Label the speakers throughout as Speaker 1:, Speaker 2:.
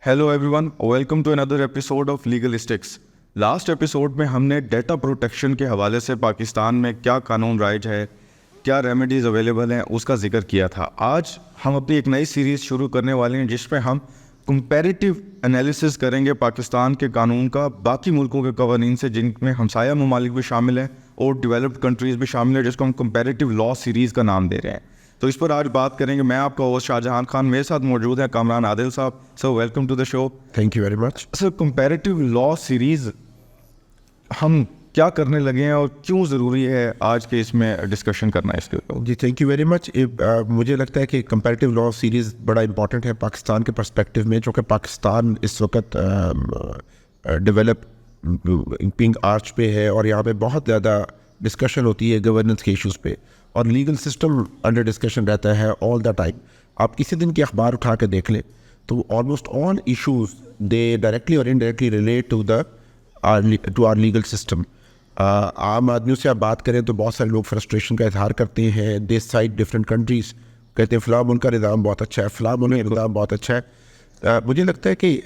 Speaker 1: Hello everyone, welcome to another episode of legalistics. Last episode में हमने data protection के हवाले से पाकिस्तान में क्या कानून राइज है, क्या रेमेडीज़ अवेलेबल हैं, उसका जिक्र किया था। आज हम अपनी एक नई सीरीज़ शुरू करने वाले हैं जिसमें हम कंपैरेटिव एनालिसिस करेंगे पाकिस्तान के कानून का बाकी मुल्कों के कवानीन से, जिनमें हमसाया ममालिक भी शामिल हैं और डेवलप्ड कंट्रीज़ भी शामिल हैं, जिसको हम कंपैरेटिव लॉ सीरीज़ का नाम दे रहे हैं। तो इस पर आज बात करेंगे। मैं आपका होस्ट शाहजहां खान, मेरे साथ मौजूद है कामरान आदिल साहब। Sir welcome to the show.
Speaker 2: Thank you very much.
Speaker 1: Sir, comparative law series हम क्या करने लगे हैं और क्यों ज़रूरी है आज के इसमें डिस्कशन करना इसके ऊपर?
Speaker 2: जी थैंक यू वेरी मच। मुझे लगता है कि कंपैरेटिव लॉ सीरीज़ बड़ा इंपॉर्टेंट है पाकिस्तान के पर्सपेक्टिव में, क्योंकि पाकिस्तान इस वक्त डेवलपिंग आर्च पे है और यहाँ पे बहुत ज़्यादा डिस्कशन होती है गवर्नेंस के इश्यूज़ पे, और लीगल सिस्टम अंडर डिस्कशन रहता है ऑल द टाइम। आप किसी दिन के अखबार उठा के देख लें तो almost all issues they directly और indirectly relate to our legal system. आम आदमियों से आप बात करें तो बहुत सारे लोग फ्रस्ट्रेशन का इजहार करते हैं। दे साइड डिफरेंट कंट्रीज़, कहते हैं फ़लाँ मुल्क का निज़ाम बहुत अच्छा है, फ़लाँ मुल्क का निज़ाम बहुत अच्छा है। मुझे लगता है कि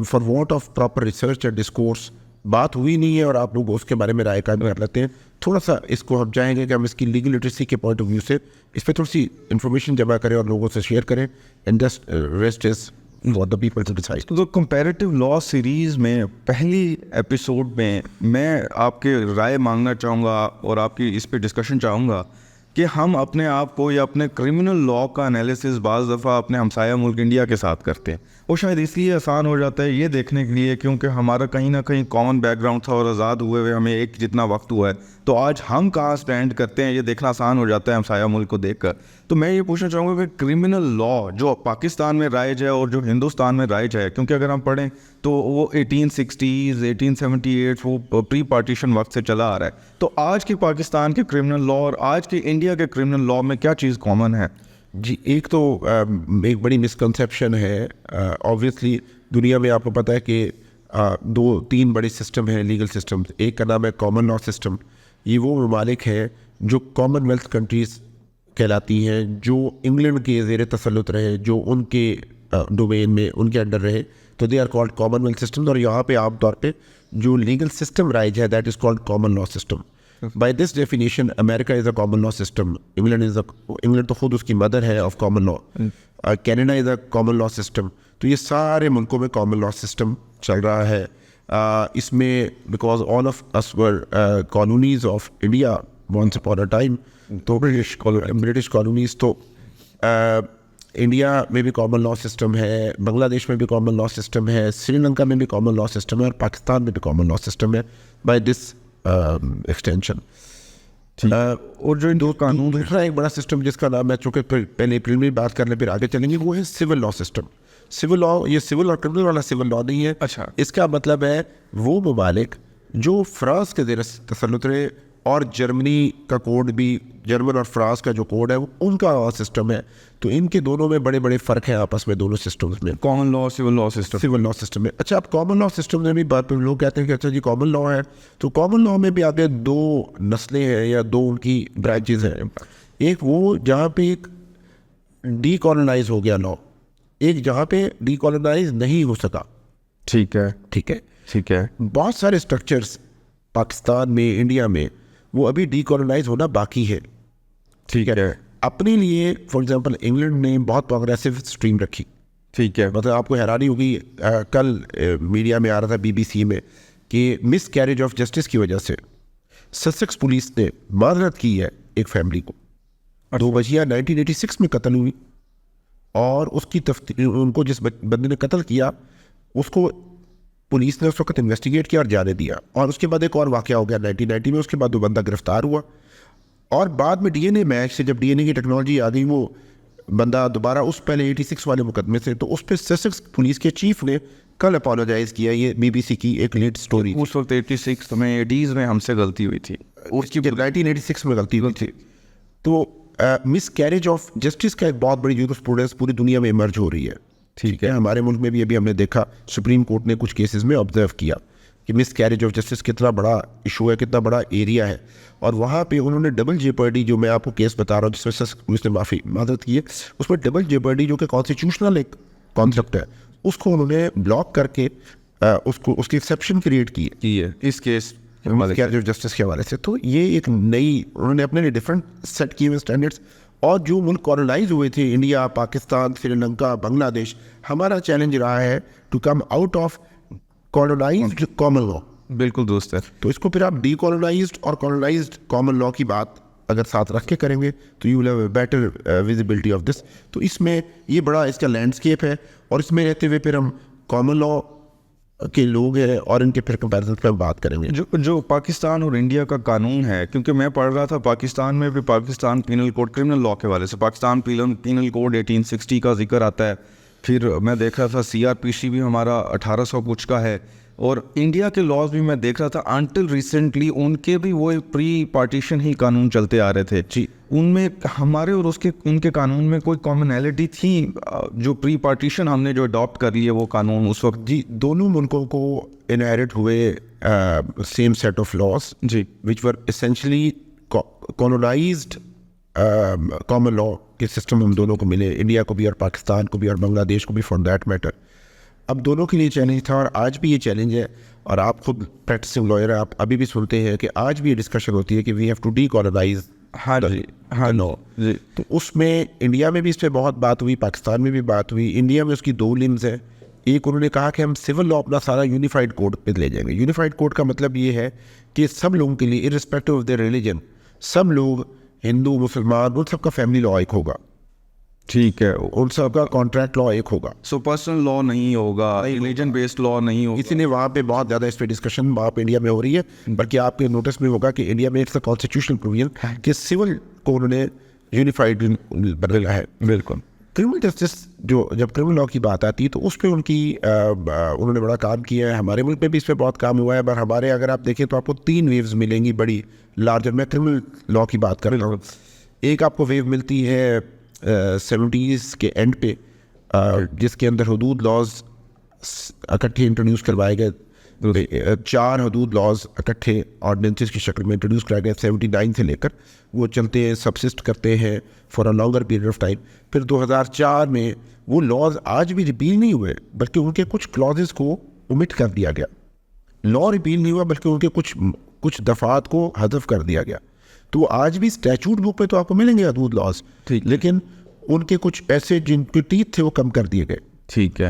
Speaker 2: for want of proper research and discourse बात हुई नहीं है और आप लोग उसके बारे में राय कायम कर लेते हैं। थोड़ा सा इसको हम चाहेंगे कि हम इसकी लीगल लिटरेसी के पॉइंट ऑफ व्यू से इस पर थोड़ी सी इन्फॉर्मेशन जमा करें और लोगों से शेयर करें, and just rest is for the people to decide.
Speaker 1: तो कंपैरेटिव लॉ सीरीज़ में पहली एपिसोड में मैं आपके राय मांगना चाहूँगा और आपकी इस पे डिस्कशन चाहूँगा कि हम अपने आप को या अपने क्रिमिनल लॉ का एनालिसिस बाज़ दफ़ा अपने हमसाया मुल्क इंडिया के साथ करते हैं। वो शायद इसलिए आसान हो जाता है ये देखने के लिए क्योंकि हमारा कहीं ना कहीं कॉमन बैकग्राउंड था और आज़ाद हुए हमें एक जितना वक्त हुआ है, तो आज हम कहाँ स्टैंड करते हैं ये देखना आसान हो जाता है हमसाया मुल्क को देखकर। तो मैं ये पूछना चाहूँगा कि क्रिमिनल लॉ जो पाकिस्तान में राइज है और जो हिंदुस्तान में राइज है, क्योंकि अगर हम पढ़ें तो वो 1860s 1878 वो प्री पार्टीशन वक्त से चला आ रहा है। तो आज के पाकिस्तान के क्रिमिनल लॉ और आज के इंडिया के क्रिमिनल लॉ में क्या चीज़ कॉमन है?
Speaker 2: जी, एक तो एक बड़ी मिसकंसेप्शन है। ऑब्वियसली दुनिया में आपको पता है कि दो तीन बड़े सिस्टम हैं लीगल सिस्टम। एक का नाम है कॉमन लॉ सिस्टम। ये वो ममालिक हैं जो कॉमनवेल्थ कंट्रीज़ कहलाती हैं, जो इंग्लैंड के ज़ेर तसल्लुत रहे, जो उनके डोमेन में उनके अंडर रहे, तो they are called commonwealth system. और यहाँ पे आमतौर पे जो लीगल सिस्टम राइज है that is called common law system. By this definition, America is a common law system. England तो खुद उसकी मदर है of common law. Canada is a common law system. तो ये सारे मुल्कों में common law system चल रहा है। इसमें because all of us were colonies of India once upon a time, तो British colonies, तो इंडिया में भी कॉमन लॉ सिस्टम है, बांग्लादेश में भी कॉमन लॉ सिस्टम है, श्रीलंका में भी कॉमन लॉ सिस्टम है और पाकिस्तान में भी कॉमन लॉ सिस्टम है बाय दिस एक्सटेंशन। और जो दो कानून, दूसरा एक बड़ा सिस्टम जिसका नाम है, चूँकि पहले प्रीलिमिनरी बात कर ले फिर आगे चलेंगे, वो है civil law system. Civil law, ये सिविल और क्रिमिनल वाला सिविल लॉ नहीं है।
Speaker 1: अच्छा।
Speaker 2: इसका मतलब है वो ममालिक जो फ्रांस के ज़ेर तसल्लुत रहे, और जर्मनी का कोड भी, जर्मन और फ्रांस का जो कोड है वो उनका सिस्टम है। तो इनके दोनों में बड़े बड़े फ़र्क हैं आपस में, दोनों सिस्टम्स में,
Speaker 1: common law civil law system.
Speaker 2: Civil law system में। अच्छा, आप कॉमन लॉ सिस्टम में भी बात, लोग कहते हैं कि अच्छा जी कॉमन लॉ है, तो कॉमन लॉ में भी आगे दो नस्लें हैं या दो उनकी ब्रांचेज हैं। एक वो जहाँ पे एक डीकॉलोनाइज हो गया लॉ, एक जहाँ पे डीकॉलोनाइज नहीं हो सका।
Speaker 1: ठीक है,
Speaker 2: ठीक है,
Speaker 1: ठीक है।
Speaker 2: बहुत सारे स्ट्रक्चर्स पाकिस्तान में, इंडिया में, वो अभी डीकॉलोनाइज होना बाकी है।
Speaker 1: ठीक है।
Speaker 2: अपने लिए फॉर एग्जांपल इंग्लैंड ने बहुत प्रोग्रेसिव स्ट्रीम रखी।
Speaker 1: ठीक है।
Speaker 2: मतलब आपको हैरानी होगी, कल मीडिया में आ रहा था BBC में कि मिस कैरेज ऑफ जस्टिस की वजह से ससेक्स पुलिस ने माजरत की है एक फैमिली को। दो बच्चियाँ 1986 में कत्ल हुई और उसकी उनको जिस बंदे ने कत्ल किया उसको पुलिस ने उस वक्त इन्वेस्टिगेट किया और जाने दिया। और उसके बाद एक और वाक़या हो गया 1990 में, उसके बाद वो बंदा गिरफ्तार हुआ और बाद में DNA मैच से जब DNA की टेक्नोलॉजी आ गई, वो बंदा दोबारा उस पहले 86 वाले मुकदमे से, तो उस पर ससेक्स पुलिस के चीफ ने कल अपोलोजाइज़ किया। ये BBC की एक लेट स्टोरी।
Speaker 1: उस वक्त 86 में 80s में हमसे गलती हुई थी,
Speaker 2: उसकी 1986 में गलती हुई थी। तो मिस कैरेज ऑफ जस्टिस का एक बहुत बड़ी जूरिस्प्रूडेंस पूरी दुनिया में इमर्ज हो रही है। ठीक है, हमारे मुल्क में भी अभी हमने देखा, सुप्रीम कोर्ट ने कुछ केसेस में ऑब्जर्व किया कि मिस कैरेज ऑफ जस्टिस कितना बड़ा इशू है, कितना बड़ा एरिया है। और वहाँ पे उन्होंने डबल जेपर्डी, जो मैं आपको केस बता रहा हूँ जिसमें पुलिस ने माजरत की है, उसमें डबल जेपर्डी जो कि कॉन्स्टिट्यूशनल एक कॉन्सेप्ट है, उसको उन्होंने ब्लॉक करके उसको उसकी एक्सेप्शन क्रिएट की है
Speaker 1: इस केस
Speaker 2: क्या जो जस्टिस के हवाले से। तो ये एक नई उन्होंने अपने लिए डिफरेंट सेट किए हुए स्टैंडर्ड्स। और जो मुल्क कॉलोनाइज हुए थे, इंडिया, पाकिस्तान, श्रीलंका, बांग्लादेश, हमारा चैलेंज रहा है to come out of colonised common law.
Speaker 1: बिल्कुल दोस्त है।
Speaker 2: तो इसको फिर आप डीकॉलोनाइज्ड और कॉलोनाइज्ड कॉमन लॉ की बात अगर साथ रख के करेंगे तो you will have a better visibility of this. तो इसमें ये बड़ा इसका लैंडस्केप है, और इसमें रहते हुए फिर हम कॉमन लॉ के लोग हैं और इनके फिर कंपैरिजन पे बात करेंगे।
Speaker 1: जो पाकिस्तान और इंडिया का कानून है, क्योंकि मैं पढ़ रहा था पाकिस्तान में भी Pakistan penal code criminal law के वाले से पाकिस्तान पीनल कोड 1860 का जिक्र आता है। फिर मैं देख रहा था CRPC भी हमारा 1800 कुछ का है, और इंडिया के लॉज भी मैं देख रहा था अनटिल रिसेंटली उनके भी वो प्री पार्टीशन ही कानून चलते आ रहे थे जी। उनमें हमारे और उनके कानून में कोई कॉमनैलिटी थी जो प्री पार्टीशन हमने जो अडॉप्ट कर लिए वो कानून उस वक्त?
Speaker 2: जी, दोनों मुल्कों को इनहेरिट हुए सेम सेट ऑफ लॉज
Speaker 1: जी,
Speaker 2: which were essentially colonised common law के सिस्टम हम दोनों को मिले, इंडिया को भी और पाकिस्तान को भी और बांग्लादेश को भी फॉर दैट मैटर। अब दोनों के लिए चैलेंज था और आज भी ये चैलेंज है। और आप खुद प्रैक्टिसिंग लॉयर हैं, आप अभी भी सुनते हैं कि आज भी ये डिस्कशन होती है कि वी हैव टू डीकॉलोनाइज।
Speaker 1: हाँ जी, हाँ जी।
Speaker 2: तो उसमें इंडिया में भी इस पर बहुत बात हुई, पाकिस्तान में भी बात हुई। इंडिया में उसकी दो लिम्स हैं। एक उन्होंने कहा कि हम सिविल लॉ अपना सारा यूनिफाइड कोड पे ले जाएंगे। यूनिफाइड कोड का मतलब ये है कि सब लोगों के लिए इर्रिस्पेक्टिव ऑफ देयर रिलीजन, सब लोग हिंदू मुसलमान उन सबका फैमिली लॉ एक होगा,
Speaker 1: ठीक है,
Speaker 2: उन सबका कॉन्ट्रैक्ट लॉ एक होगा।
Speaker 1: सो पर्सनल लॉ नहीं होगा, रिलीजन बेस्ड लॉ नहीं होगा।
Speaker 2: इसीलिए वहाँ पे बहुत ज़्यादा इस पर डिस्कशन वहाँ पे इंडिया में हो रही है। बल्कि आपके नोटिस में होगा कि इंडिया में इट्स अ कॉन्स्टिट्यूशनल प्रोविजन कि सिविल को उन्होंने यूनिफाइड बदला है।
Speaker 1: बिल्कुल।
Speaker 2: क्रिमिनल जस्टिस जो जब क्रिमिनल लॉ की बात आती है तो उस पर उन्होंने बड़ा काम किया है। हमारे मुल्क में भी इस पर बहुत काम हुआ है। पर हमारे अगर आप देखें तो आपको 3 वेव्स मिलेंगी बड़ी लार्जर। मैं क्रिमिनल लॉ की बात कर रहा हूँ। एक आपको वेव मिलती है 70s के एंड पे, जिसके अंदर हदूद लॉज इकट्ठे इंट्रोड्यूस करवाए गए। 4 हदूद लॉज इकट्ठे ऑर्डिनेंसेस की शक्ल में इंट्रोड्यूस कराए गए 79 से लेकर। वो चलते हैं, सबसिस्ट करते हैं for a longer period of time. फिर 2004 में वो लॉज आज भी रिपील नहीं हुए, बल्कि उनके कुछ क्लॉजेस को ओमिट कर दिया गया। लॉ रिपील नहीं हुआ, बल्कि उनके कुछ दफात को हज़फ कर दिया गया। तो आज भी स्टैचूट बुक पे तो आपको मिलेंगे हदूद लॉज, लेकिन उनके कुछ ऐसे जिनके टीथ थे वो कम कर दिए गए।
Speaker 1: ठीक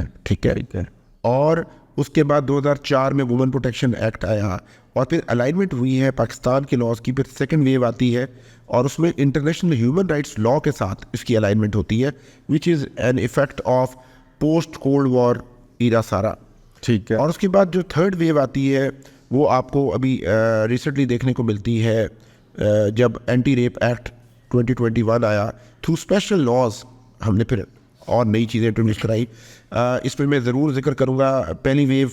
Speaker 1: है।
Speaker 2: और उसके बाद 2004 में वुमेन प्रोटेक्शन एक्ट आया, और फिर अलाइनमेंट हुई है पाकिस्तान के लॉज की। फिर सेकंड वेव आती है और उसमें इंटरनेशनल ह्यूमन राइट्स लॉ के साथ इसकी अलाइनमेंट होती है, which is an effect of post cold war era सारा।
Speaker 1: ठीक है।
Speaker 2: और उसके बाद जो थर्ड वेव आती है वो आपको अभी रिसेंटली देखने को मिलती है, जब एंटी रेप एक्ट 2021 आया। थ्रू स्पेशल लॉज हमने फिर और नई चीज़ें इंट्रोड्यूस कराई। इसमें मैं ज़रूर जिक्र करूँगा, पहली वेव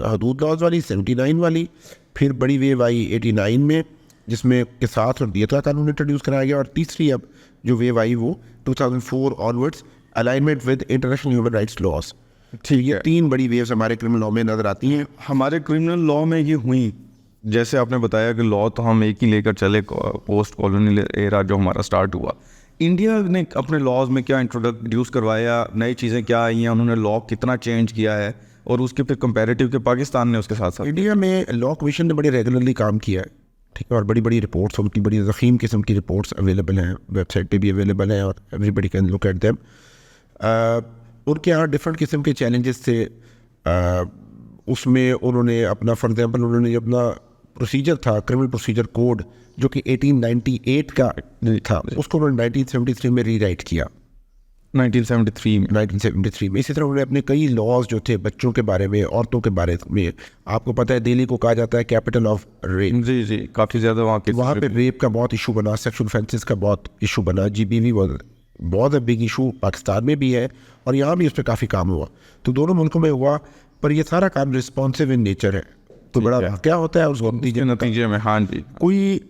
Speaker 2: हदूद लॉज वाली 79 वाली, फिर बड़ी वेव आई 89 में जिसमें के साथ दियत का कानून इंट्रोड्यूस कराया गया, और तीसरी अब जो वेव आई वो 2004 onwards alignment with international human rights laws. ठीक है, 3 बड़ी वेव्स हमारे क्रिमिनल लॉ में नज़र आती हैं।
Speaker 1: हमारे क्रिमिनल लॉ में ये हुई, जैसे आपने बताया कि लॉ तो हम एक ही लेकर चले पोस्ट कॉलोनियल एरा जो हमारा स्टार्ट हुआ। इंडिया ने अपने लॉज में क्या इंट्रोड्यूस करवाया, नई चीज़ें क्या आई हैं, उन्होंने लॉ कितना चेंज किया है, और उसके फिर कंपैरेटिव के पाकिस्तान ने उसके साथ साथ।
Speaker 2: इंडिया में लॉ कमीशन ने बड़े रेगुलरली काम किया है, ठीक है, और बड़ी बड़ी रिपोर्ट्स, उनकी बड़ी ज़ख़ीम किस्म की रिपोर्ट्स अवेलेबल हैं, वेबसाइट पे भी अवेलेबल हैं, और everybody can look at them. उनके यहाँ डिफरेंट किस्म के चैलेंजेस थे। उसमें उन्होंने अपना, फॉर एग्जांपल, उन्होंने अपना प्रोसीजर था क्रिमिनल प्रोसीजर कोड जो कि 1898 का था, उसको उन्होंने 1973 में रीराइट किया। 1973 में। इसी तरह उन्होंने अपने कई लॉज जो थे बच्चों के बारे में, औरतों के बारे में, आपको पता है दिल्ली को कहा जाता है कैपिटल ऑफ रेप।
Speaker 1: जी, काफ़ी ज़्यादा वहाँ
Speaker 2: पे रेप का बहुत इशू बना, सेक्सुअल ऑफेंसेस का बहुत इशू बना। GBV बहुत बिग इशू पाकिस्तान में भी है, और यहाँ भी उस पर काफ़ी काम हुआ। तो दोनों मुल्कों में हुआ, पर यह सारा काम रिस्पॉन्सिव इन नेचर है। तो बड़ा क्या होता है उस
Speaker 1: नतीजे में, हाँ जी,
Speaker 2: कोई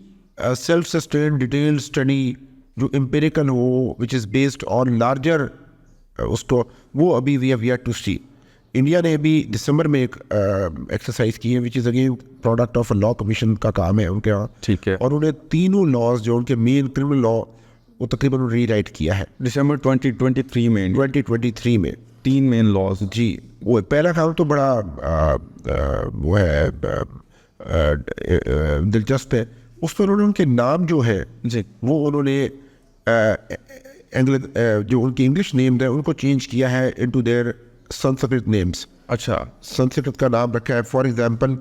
Speaker 2: सेल्फ सस्टेन डिटेल्ड स्टडी जो एम्पिरिकल हो, which is based on larger उसको, वो अभी we have yet to see. India ने अभी दिसंबर में एक एक्सरसाइज की है, which is again product of law commission का काम है उनके यहाँ।
Speaker 1: ठीक है।
Speaker 2: और उन्हें तीनों लॉज जो उनके मेन क्रिमिनल लॉ वो तकरीबन रीराइट किया है
Speaker 1: दिसंबर 2023 में। 3 मेन लॉज।
Speaker 2: जी, वो पहला काम तो बड़ा वो है दिलचस्प है। उस पर उन्होंने उनके नाम जो है
Speaker 1: जी
Speaker 2: वो उन्होंने जो उनके इंग्लिश नेम है उनको चेंज किया है इनटू देयर संस्कृत नेम्स।
Speaker 1: अच्छा
Speaker 2: संस्कृत का नाम रखा है। फॉर एग्जांपल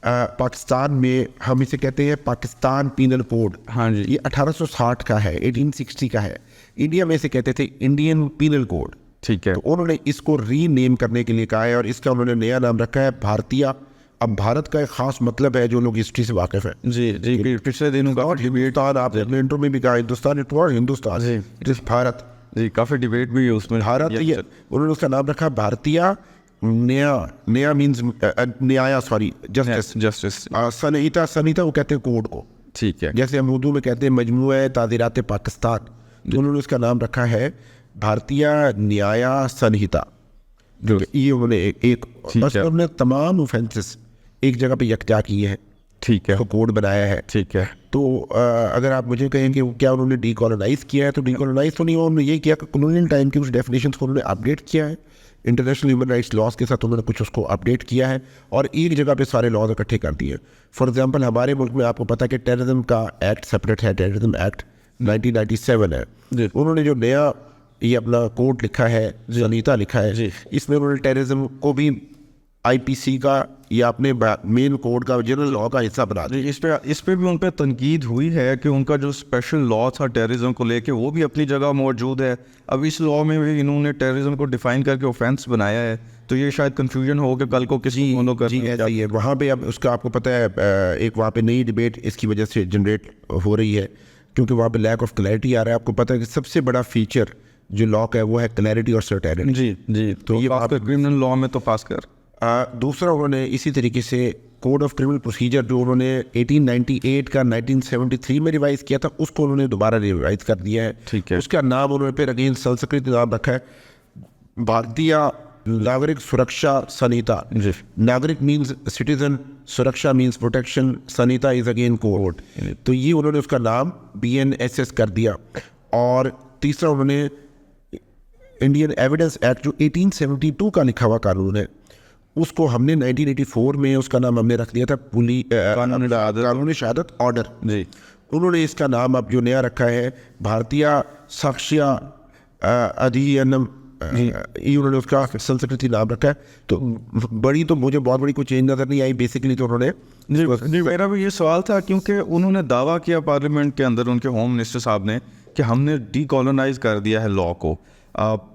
Speaker 2: पाकिस्तान में हम इसे कहते हैं पाकिस्तान पीनल कोड।
Speaker 1: हाँ जी।
Speaker 2: ये 1860 का है, 1860 का है। इंडिया में इसे कहते थे इंडियन पीनल कोड।
Speaker 1: ठीक है।
Speaker 2: तो उन्होंने इसको रीनेम करने के लिए कहा है और इसका उन्होंने नया नाम रखा है भारतीय। अब भारत का एक खास मतलब है जो लोग हिस्ट्री से वाकिफ है।
Speaker 1: जी जी पिछले दिनों का
Speaker 2: हिंदुस्तान, आपने अपने इंट्रो में भी कहा हिंदुस्तान, इट वॉज हिंदुस्तान,
Speaker 1: जी।
Speaker 2: It is Bharat.
Speaker 1: जी काफ़ी डिबेट भी है उसमें।
Speaker 2: भारत ये उन्होंने उसका नाम रखा भारतीय। नया मीन्स न्याय, सॉरी जस्टिस।
Speaker 1: जस्टिस।
Speaker 2: संहिता, संहिता वो कहते हैं कोड को।
Speaker 1: ठीक है।
Speaker 2: जैसे हम उर्दू में कहते हैं मजमूआ ताज़ीरात पाकिस्तान, तो उन्होंने उसका नाम रखा है भारतीय न्याय संहिता। जो ये उन्होंने एक बस उन्होंने तमाम ऑफेंसेस एक जगह पे यकजा किए हैं।
Speaker 1: ठीक है।
Speaker 2: तो कोड बनाया है।
Speaker 1: ठीक है।
Speaker 2: तो अगर आप मुझे कहें कि क्या उन्होंने डीकोलोनाइज किया है, तो डीकोलोनाइज तो नहीं, उन्होंने ये किया कि कॉलोनियल टाइम की कुछ डेफिनेशंस को उन्होंने अपडेट किया है। इंटरनेशनल ह्यूमन राइट्स लॉज के साथ उन्होंने कुछ उसको अपडेट किया है और एक जगह पे सारे लॉज इकट्ठे कर दिए। फॉर एग्जांपल हमारे मुल्क में आपको पता है कि टेररिज्म का एक्ट सेपरेट है, टेररिज्म एक्ट 1997 है। उन्होंने जो नया ये अपना कोड लिखा है, संहिता लिखा है, इसमें उन्होंने टेररिज्म को भी आईपीसी का या अपने मेन कोड का, जनरल लॉ का हिस्सा बना दिया।
Speaker 1: इस पे भी उन पर तनकीद हुई है कि उनका जो स्पेशल लॉ था टेररिज्म को लेके वो भी अपनी जगह मौजूद है। अब इस लॉ में भी इन्होंने टेररिज्म को डिफाइन करके ऑफेंस बनाया है, तो ये शायद कंफ्यूजन हो कि कल को किसी फॉलो कर।
Speaker 2: जी ऐसा ही है। वहाँ पे अब उसका आपको पता है एक वहाँ पे नई डिबेट इसकी वजह से जनरेट हो रही है क्योंकि वहाँ पे लैक ऑफ क्लैरिटी आ रहा है। आपको पता है कि सबसे बड़ा फीचर जो लॉ का है वो है क्लैरिटी और सर्टेनिटी।
Speaker 1: जी जी। तो ये क्रिमिनल लॉ में तो पास कर।
Speaker 2: दूसरा उन्होंने इसी तरीके से कोड ऑफ क्रिमिनल प्रोसीजर जो उन्होंने 1898 का 1973 में रिवाइज किया था उसको उन्होंने दोबारा रिवाइज कर दिया है।
Speaker 1: ठीक है।
Speaker 2: उसका नाम उन्होंने फिर अगेन संस्कृत नाम रखा है भारतीय नागरिक सुरक्षा संहिता। नागरिक मीन्स सिटीजन, सुरक्षा means protection, Samhita is again code. तो ये उन्होंने उसका नाम BNSS कर दिया। और तीसरा उन्होंने इंडियन एविडेंस एक्ट जो 1872 का लिखा हुआ कानून है उसको हमने 1984 में उसका नाम हमने रख दिया था कानूनी शहादत ऑर्डर।
Speaker 1: जी।
Speaker 2: उन्होंने इसका नाम अब जो नया रखा है भारतीय साक्ष्य अधिनियम, ये उन्होंने उसका संस्कृति नाम रखा है। तो बड़ी तो मुझे बहुत बड़ी कोई चेंज नज़र नहीं आई। बेसिकली तो उन्होंने
Speaker 1: जी मेरा भी ये सवाल था क्योंकि उन्होंने दावा किया पार्लियामेंट के अंदर उनके होम मिनिस्टर साहब ने कि हमने डीकोलोनाइज कर दिया है लॉ को।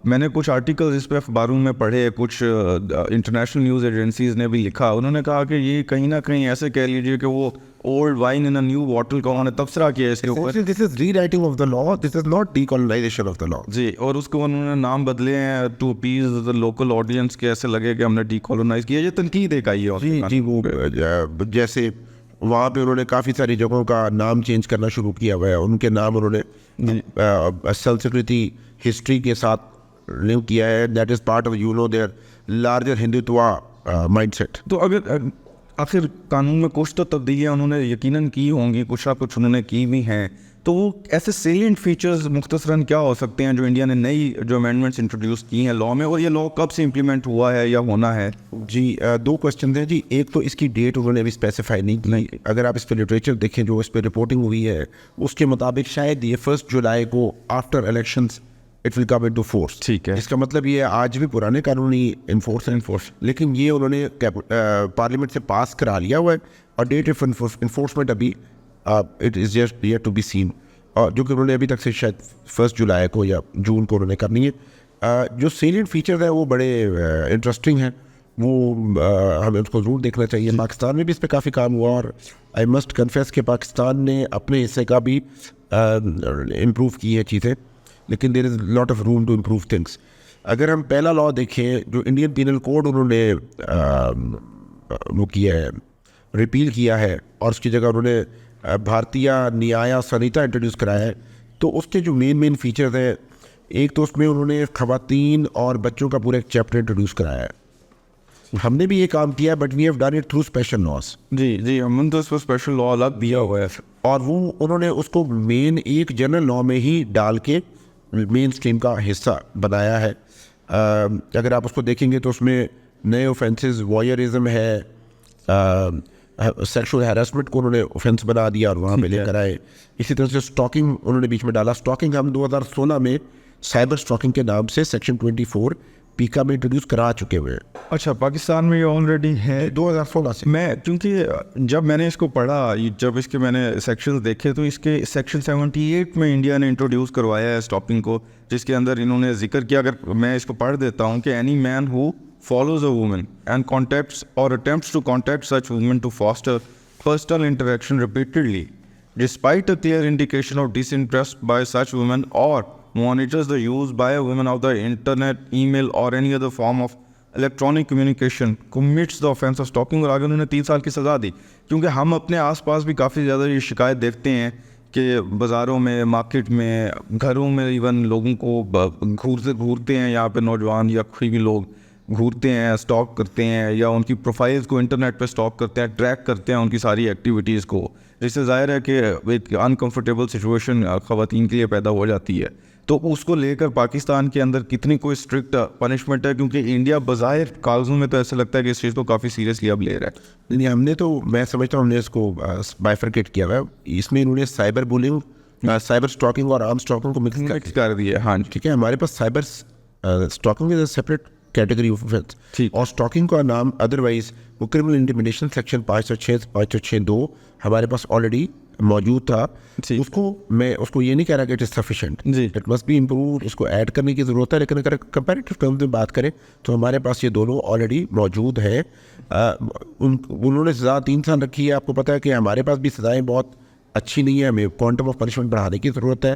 Speaker 1: मैंने कुछ आर्टिकल्स इस पे अखबारों में पढ़े, कुछ इंटरनेशनल न्यूज़ एजेंसीज़ ने भी लिखा। उन्होंने कहा कि ये कहीं ना कहीं ऐसे कह लीजिए कि वो old wine in a new bottle का उन्होंने तबसरा किया इसके ऊपर।
Speaker 2: This is rewriting of the law, this is not decolonisation of the law.
Speaker 1: जी। और उसको उन्होंने नाम बदले हैं to appease the local audience के ऐसे लगे कि हमने डीकोलोनाइज किया। ये तनकीद एक आई है।
Speaker 2: जी जी। वो जैसे वहाँ पे उन्होंने काफ़ी सारी जगहों का नाम चेंज करना शुरू किया हुआ है। उनके नाम उन्होंने संस्कृति हिस्ट्री के साथ लिंक किया है। That is part of their larger Hindutva mindset.
Speaker 1: तो अगर आखिर कानून में कुछ तो तब्दीलियाँ उन्होंने यकीनन की होंगी, कुछ ना कुछ उन्होंने की भी हैं, तो वो ऐसे सेलिएंट फीचर्स मुख्तसरन क्या हो सकते हैं जो इंडिया ने नई जो अमेंडमेंट्स इंट्रोड्यूस की हैं लॉ में, और ये लॉ कब से इम्प्लीमेंट हुआ है या होना है?
Speaker 2: जी दो क्वेश्चन हैं जी। एक तो इसकी डेट उन्होंने अभी स्पेसिफाई नहीं की। अगर आप इस पर लिटरेचर देखें जो इस पर रिपोर्टिंग हुई है उसके मुताबिक शायद ये 1 जुलाई को after elections it will come into force.
Speaker 1: ठीक है।
Speaker 2: इसका मतलब ये आज भी पुराने कानून ही इन्फोर्स, लेकिन ये उन्होंने पार्लियामेंट से पास करा लिया हुआ है और डेट ऑफ इन्फोर्समेंट अभी it is just yet to be seen, और जो कि उन्होंने अभी तक से शायद 1 जुलाई को या जून को उन्होंने करनी है। जो सेलिएंट फीचर्स हैं वो बड़े इंटरेस्टिंग हैं, वो हमें उसको ज़रूर देखना चाहिए। पाकिस्तान में भी इस पर काफ़ी काम हुआ और आई मस्ट कन्फेस कि पाकिस्तान ने अपने हिस्से का भी इम्प्रूव की है चीज़ें, लेकिन there is lot of room to improve things. अगर हम पहला लॉ देखें जो इंडियन पीनल कोड उन्होंने वो किया है, रिपील किया है और उसकी जगह उन्होंने भारतीय न्याय संहिता इंट्रोड्यूस कराया है, तो उसके जो मेन फीचर्स हैं, एक तो उसमें उन्होंने ख़वातीन और बच्चों का पूरा एक चैप्टर इंट्रोड्यूस कराया है। हमने भी ये काम किया but we have done it through special laws.
Speaker 1: जी हमने तो इस पर स्पेशल लॉ अलग दिया हुआ है
Speaker 2: और वो उन्होंने उसको मेन एक जनरल लॉ में ही डाल के मेन स्ट्रीम का हिस्सा बनाया है। अगर आप उसको देखेंगे तो उसमें नए ऑफेंसेस वॉयरिज्म है, सेक्सुअल हैरेसमेंट को उन्होंने ऑफेंस बना दिया और वहाँ पे लेकर आए। इसी तरह से स्टॉकिंग उन्होंने बीच में डाला। स्टॉकिंग हम 2016 में साइबर स्टॉकिंग के नाम से सेक्शन 24 पीका में इंट्रोड्यूस करा चुके हुए हैं।
Speaker 1: अच्छा, पाकिस्तान में ये ऑलरेडी है
Speaker 2: 2016 से।
Speaker 1: मैं क्योंकि जब मैंने इसको पढ़ा, जब इसके मैंने सेक्शंस देखे तो इसके सेक्शन 78 में इंडिया ने इंट्रोड्यूस करवाया है स्टॉकिंग को, जिसके अंदर इन्होंने जिक्र किया, अगर मैं इसको पढ़ देता हूँ कि any man who follows a woman and contacts or attempts to contact such women to foster personal interaction repeatedly, despite a clear indication of disinterest by such women, or monitors the use by a woman of the internet, email or any other form of electronic communication, commits the offense of stalking। और आगे उन्होंने 3 साल की सज़ा दी। क्योंकि हम अपने आसपास भी काफ़ी ज़्यादा ये शिकायत देखते हैं कि बाज़ारों में, मार्केट में, घरों में इवन लोगों को घूरते हैं, यहाँ पे नौजवान या कोई भी लोग घूरते हैं, स्टॉक करते हैं, या उनकी प्रोफाइल्स को इंटरनेट पे स्टॉक करते हैं, ट्रैक करते हैं उनकी सारी एक्टिविटीज़ को, जिससे ज़ाहिर है कि एक अनकंफर्टेबल सिचुएशन ख़वातीन के लिए पैदा हो जाती है। तो उसको लेकर पाकिस्तान के अंदर कितनी कोई स्ट्रिक्ट पनिशमेंट है? क्योंकि इंडिया बज़ाहिर कागज़ों में तो ऐसा लगता है कि इस चीज़ को काफ़ी सीरियसली अब ले रहा है।
Speaker 2: नहीं, हमने तो, मैं समझता हूँ हमने इसको बाइफरकेट किया हुआ है। इसमें इन्होंने साइबर बुलिंग, साइबर स्टॉकिंग और आर्म स्टॉकिंग को मिक्स कर
Speaker 1: दिया। हाँ,
Speaker 2: ठीक है। हमारे पास cyber stalking is a separate category of offence, और स्टॉकिंग का नाम अदरवाइज वो क्रिमिनल इंटिमिडेशन सेक्शन 506, 506(2) हमारे पास ऑलरेडी मौजूद था। उसको मैं उसको ये नहीं कह रहा कि it is sufficient, it must be improve, इसको ऐड करने की ज़रूरत है। लेकिन अगर कंपैरेटिव टर्म्स में बात करें तो हमारे पास ये दोनों ऑलरेडी मौजूद है। उन्होंने सज़ा 3 साल रखी है। आपको पता है कि हमारे पास भी सज़ाएँ बहुत अच्छी नहीं है, हमें क्वांटम ऑफ पनिशमेंट बढ़ाने की ज़रूरत है,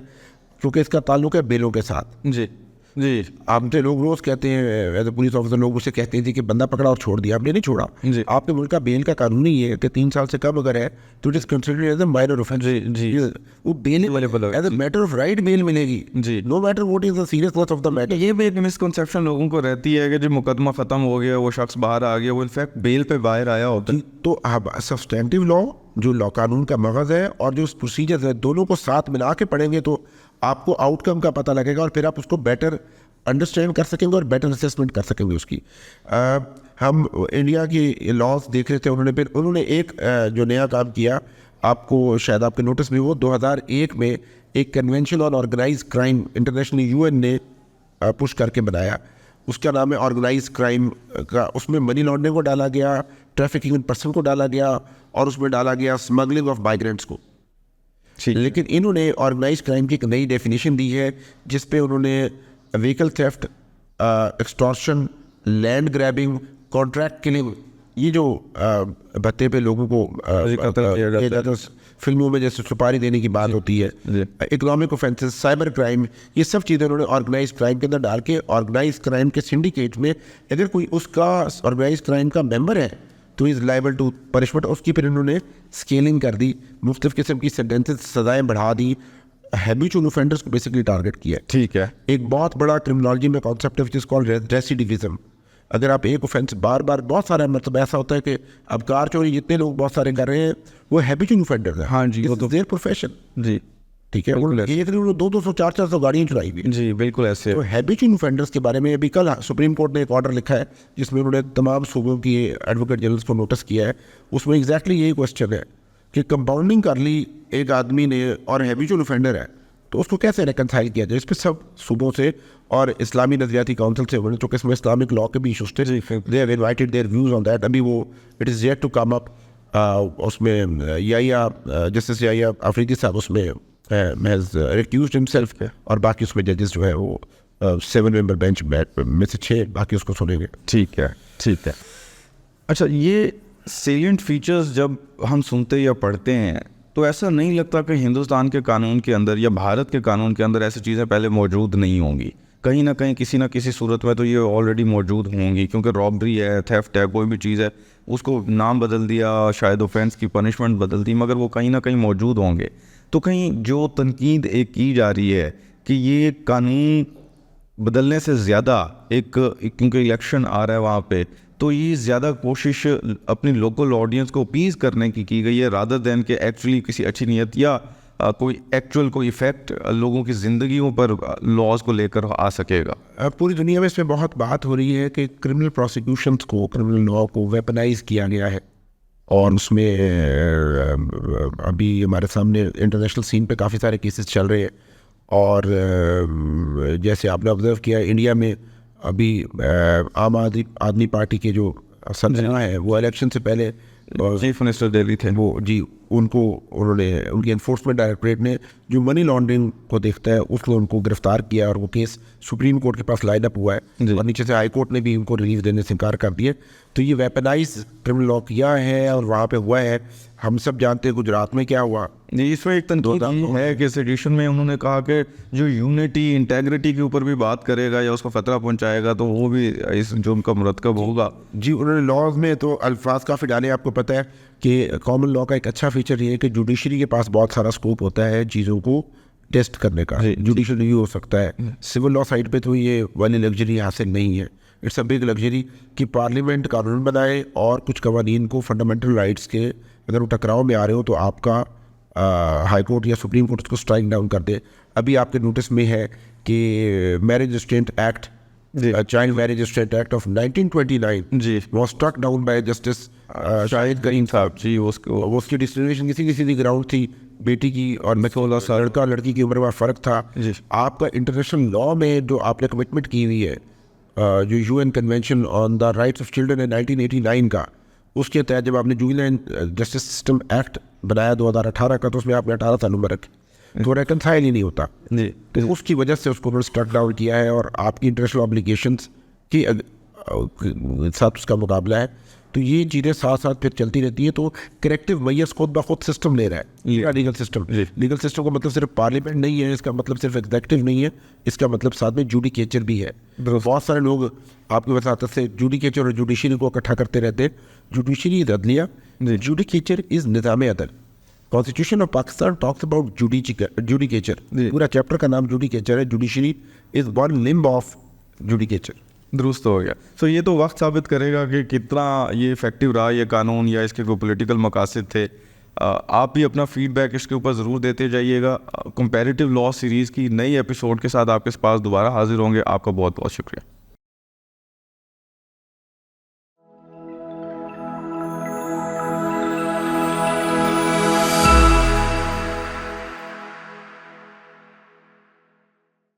Speaker 2: क्योंकि इसका ताल्लुक है बेलों के साथ।
Speaker 1: जी जी,
Speaker 2: आपसे लोग रोज़ कहते हैं, एज ए पुलिस ऑफिसर लोग मुझसे कहते हैं कि बंदा पकड़ा और छोड़ दिया। आपने नहीं छोड़ा। आपके मुल्क का बेल का कानून ही है कि 3 साल से कम अगर है तो it is considered as a minor offence.
Speaker 1: जी,
Speaker 2: वो bail as a matter of right bail मिलेगी,
Speaker 1: जी,
Speaker 2: no matter what is the seriousness of the matter.
Speaker 1: ये भी एक मिसकंसेप्शन लोगों को रहती है कि जो मुकदमा ख़त्म हो गया, वो शख्स बाहर आ गया, वो इनफैक्ट बेल पे बाहर आया होता है।
Speaker 2: तो सब्सटेंटिव लॉ, जो लॉ कानून का मगज़ है, और जो प्रोसीजर्स है, दोनों को साथ मिला के पढ़ेंगे तो आपको आउटकम का पता लगेगा, और फिर आप उसको बेटर अंडरस्टैंड कर सकेंगे और बेटर असेसमेंट कर सकेंगे उसकी। हम इंडिया की लॉज देख रहे थे, उन्होंने एक जो नया काम किया, आपको शायद आपके नोटिस में, वो 2001 में एक convention on organise crime international UN ने पुश करके बनाया। उसका नाम है ऑर्गेनाइज क्राइम का। उसमें मनी लॉन्ड्रिंग को डाला गया, ट्रैफिकिंग इन पर्सन को डाला गया, और उसमें डाला गया स्मगलिंग ऑफ माइग्रेंट्स को। लेकिन इन्होंने ऑर्गेनाइज क्राइम की एक नई डेफिनेशन दी है, जिस पे उन्होंने vehicle theft, extortion, land grabbing, contract killing, ये जो भत्ते पे लोगों को फिल्मों में जैसे सुपारी देने की बात होती है, इकोनॉमिक ऑफेंसेस, साइबर क्राइम, ये सब चीज़ें उन्होंने ऑर्गेनाइज क्राइम के अंदर डाल के, ऑर्गेनाइज क्राइम के सिंडिकेट में अगर कोई उसका ऑर्गेनाइज क्राइम का मेंबर है तो इज़ लाइबल टू पनिशमेंट। उसकी फिर इन्होंने स्केलिंग कर दी, मुख्तलिफ किस्म की सेंटेंसेस, सज़ाएँ बढ़ा दी, हैबिचुअल ऑफेंडर्स को बेसिकली टारगेट किया।
Speaker 1: ठीक है।
Speaker 2: एक बहुत बड़ा क्रिमिनोलॉजी में कॉन्सेप्ट है जिस कॉल्ड रेसिडिविज्म। अगर आप एक ऑफेंस बार बार, बहुत सारा मतलब ऐसा होता है कि अब कार चोरी जितने लोग बहुत सारे कर रहे हैं वो हैबिचुअल ऑफेंडर्स हैं।
Speaker 1: हाँ जी, वो तो
Speaker 2: देयर प्रोफेशन।
Speaker 1: जी,
Speaker 2: ठीक है। एक 200 400 गाड़ियाँ चुराई हुई।
Speaker 1: जी बिल्कुल ऐसे।
Speaker 2: तो हैबिचुअल ऑफेंडर्स के बारे में अभी कल सुप्रीम कोर्ट ने एक ऑर्डर लिखा है, जिसमें उन्होंने तमाम सूबों की एडवोकेट जनरल्स को नोटिस किया है। उसमें एग्जैक्टली यही क्वेश्चन है कि कंपाउंडिंग कर ली एक आदमी ने और हैबिचुअल ऑफेंडर है, तो उसको कैसे रिकनसाइल किया जाए। इस पर सब सूबों से और इस्लामी नजरियाती काउंसिल से, उन्होंने चूँकि इसमें इस्लामिक लॉ के भी इशूज थे, they have invited their views on that. अभी वो it is yet to come up. उसमें याया जस्टिस याया अफरीदी साहब उसमें हैज़ रिक्यूज्ड हिमसेल्फ, और बाकी उसमें जजेस जो है वो 7 मेंबर बेंच में से 6 बाकी उसको सुनेंगे।
Speaker 1: ठीक है, ठीक है। अच्छा, ये सेलिएंट फीचर्स जब हम सुनते या पढ़ते हैं तो ऐसा नहीं लगता कि हिंदुस्तान के कानून के अंदर या भारत के कानून के अंदर ऐसी चीज़ें पहले मौजूद नहीं होंगी? कहीं ना कहीं किसी ना किसी सूरत में तो ये ऑलरेडी मौजूद होंगी, क्योंकि रॉबरी है, थेफ्ट है, कोई भी चीज़ है, उसको नाम बदल दिया, शायद ऑफेंस की पनिशमेंट बदल दी, मगर वो कहीं ना कहीं मौजूद होंगे। तो कहीं जो तनकीद एक की जा रही है कि ये कानून बदलने से ज़्यादा क्योंकि इलेक्शन आ रहा है वहाँ पे, तो ये ज़्यादा कोशिश अपनी लोकल ऑडियंस को अपीज़ करने की गई है, रादर दैन कि एक्चुअली किसी अच्छी नीयत या कोई एक्चुअल कोई इफ़ेक्ट लोगों की ज़िंदगियों पर लॉज को लेकर आ सकेगा?
Speaker 2: पूरी दुनिया में इसमें बहुत बात हो रही है कि क्रिमिनल प्रोसिक्यूशंस को, क्रिमिनल लॉ को वेपनाइज किया गया है, और उसमें अभी हमारे सामने इंटरनेशनल सीन पे काफ़ी सारे केसेस चल रहे हैं। और जैसे आपने ऑब्जर्व किया, इंडिया में अभी आम आदमी पार्टी के जो सरजना है वो इलेक्शन से पहले
Speaker 1: चीफ मिनिस्टर दिल्ली थे
Speaker 2: वो जी, उनकी एनफोर्समेंट डायरेक्टरेट ने जो मनी लॉन्ड्रिंग को देखता है उसको उनको गिरफ्तार किया, और वो केस सुप्रीम कोर्ट के पास लाइन अप हुआ है, और नीचे से हाई कोर्ट ने भी उनको रिलीफ देने से इनकार कर दिया। तो ये वेपनाइज क्रिमिनल लॉ किया है और वहाँ पे हुआ है। हम सब जानते हैं गुजरात में क्या हुआ।
Speaker 1: इसमें एक तनकीद है कि सेडिशन में उन्होंने कहा कि जो यूनिटी इंटेग्रिटी के ऊपर भी बात करेगा या उसको खतरा पहुंचाएगा तो वो भी इस जो उनका मुरतकब होगा।
Speaker 2: जी, उन्होंने लॉज में तो अल्फाज काफ़ी डाले। आपको पता है कि कॉमन लॉ का एक अच्छा फीचर ये है कि जुडिशरी के पास बहुत सारा स्कोप होता है चीज़ों को टेस्ट करने का, जुडिशल रिव्यू हो सकता है। सिविल लॉ साइड पे तो ये वाली लग्जरी हासिल नहीं है। इट्स अ बिग लग्जरी कि पार्लियामेंट कानून बनाए और कुछ कवानीन को फंडामेंटल राइट्स के अगर वो टकराव में आ रहे हो तो आपका हाई कोर्ट या सुप्रीम कोर्ट उसको स्ट्राइक डाउन कर दे। अभी आपके नोटिस में है कि marriage restraint act, child marriage restraint act of 1929
Speaker 1: जी
Speaker 2: was struck down by justice Shahid Karim साहब
Speaker 1: जी।
Speaker 2: वो उसकी डिस्क्रिमिनेशन किसी ग्राउंड थी, बेटी की और 16 साल लड़का लड़की की उम्र में फ़र्क था। आपका इंटरनेशनल लॉ में जो आपने कमिटमेंट की हुई है, जो UN convention on the rights of children है 1989 का, उसके तहत जब आपने जुवेनाइल जस्टिस सिस्टम एक्ट बनाया 2018 का, तो उसमें आपने 18 साल उम्र रखी, तो रेकनसाइल ही नहीं होता
Speaker 1: जी।
Speaker 2: तो उसकी वजह से उसको स्ट्रक डाउन किया है, और आपकी इंटरनेशनल ऑब्लिगेशंस के साथ उसका मुकाबला है। तो ये चीज़ें साथ साथ फिर चलती रहती है। तो करेक्टिव मैयर्स खुद ब खुद सिस्टम ले रहा है, लीगल सिस्टम। लीगल सिस्टम का मतलब सिर्फ पार्लियामेंट नहीं है, इसका मतलब सिर्फ एग्जेक्टिव नहीं है, इसका मतलब साथ में जुडिकेचर भी है। बहुत सारे लोग आपकी वसात से जुडिकेचर और जुडिशरी को इकट्ठा करते रहते हैं। जुडिशरी इज अदलिया, जुडिकेचर इज निज़ाम अदल। Constitution of Pakistan talks about judicature, पूरा चैप्टर का नाम जुडिकेचर है। Judiciary is one limb of judicature.
Speaker 1: दुरुस्त हो गया। सो ये तो वक्त साबित करेगा कि कितना ये इफेक्टिव रहा ये कानून, या इसके कोई पॉलिटिकल मकासद थे। आप भी अपना फीडबैक इसके ऊपर ज़रूर देते जाइएगा। कंपैरेटिव लॉ सीरीज़ की नई एपिसोड के साथ आपके पास दोबारा हाजिर होंगे। आपका बहुत बहुत शुक्रिया।